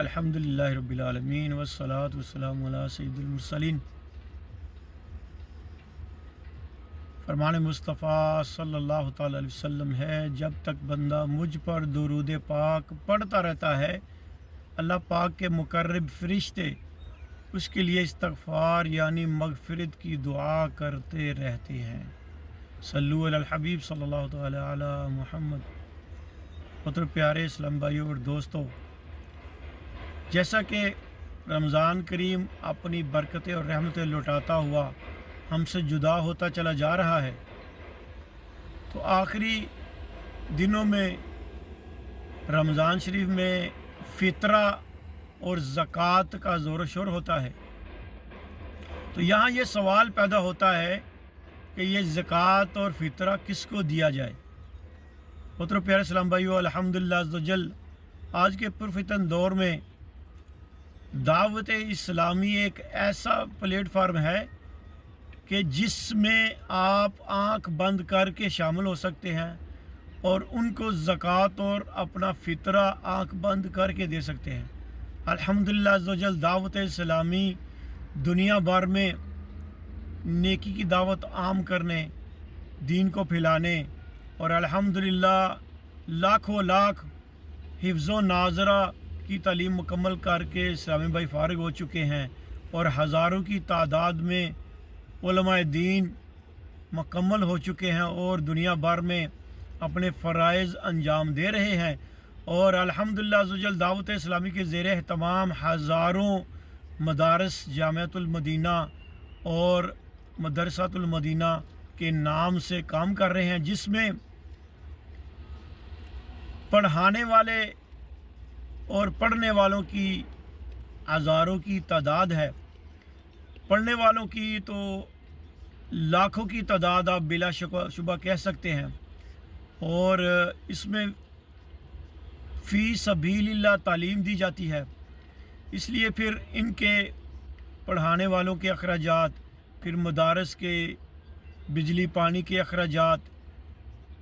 अल्हम्दुलिल्लाह रब्बिल आलमीन वस्सलातु वस्सलामु अला सय्यिदिल मुरसलीन। फरमान मुस्तफ़ा सल्लल्लाहु तआला अलैहि वसल्लम है, जब तक बंदा मुझ पर दुरूद पाक पढ़ता रहता है, अल्लाह पाक के मुकर्रब फरिश्ते उसके लिए इस्तग़फ़ार यानी मग़फ़िरत की दुआ करते रहते हैं। सल्लु अलल हबीब सल्लल्लाहु तआला अला मुहम्मद। पुत्र प्यारे इस्लाम भाइयों और दोस्तों, जैसा कि रमज़ान करीम अपनी बरकतें और रहमतें लुटाता हुआ हमसे जुदा होता चला जा रहा है, तो आखिरी दिनों में रमज़ान शरीफ में फ़ितरा और ज़कात का ज़ोर शोर होता है। तो यहाँ ये सवाल पैदा होता है कि ये ज़कात और फ़ितरा किसको दिया जाए। पुत्र प्यारे इस्लाम भाइयों, अल्हम्दुलिल्लाह अज़्ज़ व जल आज के पुरफ़ितन दौर में दावत इस्लामी एक ऐसा प्लेटफार्म है कि जिसमें आप आंख बंद करके शामिल हो सकते हैं और उनको ज़कात और अपना फ़ितरा आंख बंद करके दे सकते हैं। अल्हम्दुलिल्लाह अज़्ज़ व जल दावत इस्लामी दुनिया भर में नेकी की दावत आम करने, दीन को फैलाने और अल्हम्दुलिल्लाह लाखों लाख हिफ्ज़ो नाज़रा की तालीम मुकम्मल करके इस्लामी भाई फ़ारिग हो चुके हैं और हज़ारों की तादाद में उलमाए दीन मुकम्मल हो चुके हैं और दुनिया भर में अपने फ़राइज़ अंजाम दे रहे हैं। और अल्हम्दुलिल्लाह अज़्ज़ व जल दावत इस्लामी के ज़ेर एहतमाम हज़ारों मदारस जामिअतुल मदीना और मदरसातुल मदीना के नाम से काम कर रहे हैं, जिसमें पढ़ाने वाले और पढ़ने वालों की हज़ारों की तादाद है। पढ़ने वालों की तो लाखों की तादाद आप बिला शुबा कह सकते हैं। और इसमें फ़ी सबीलिल्लाह तालीम दी जाती है, इसलिए फिर इनके पढ़ाने वालों के अखराजात, फिर मदारस के बिजली पानी के अखराजात,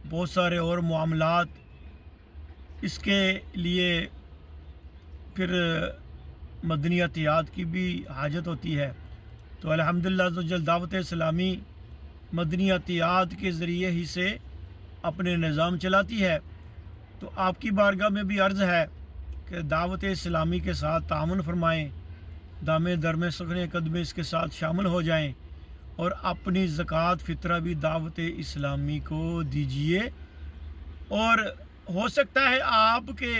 बहुत सारे और मामलात, इसके लिए फिर मदनियातियात की भी हाजत होती है। तो अल्हम्दुलिल्लाह अज़्ज़ व जल दावत इस्लामी मदनियातियात के ज़रिए ही से अपने निज़ाम चलाती है। तो आपकी बारगाह में भी अर्ज़ है कि दावत इस्लामी के साथ तामुन फरमाएँ, दामे दरमे सुखने कदमे इसके साथ शामिल हो जाएं और अपनी ज़कात फ़ितरा भी दावत इस्लामी को दीजिए। और हो सकता है आपके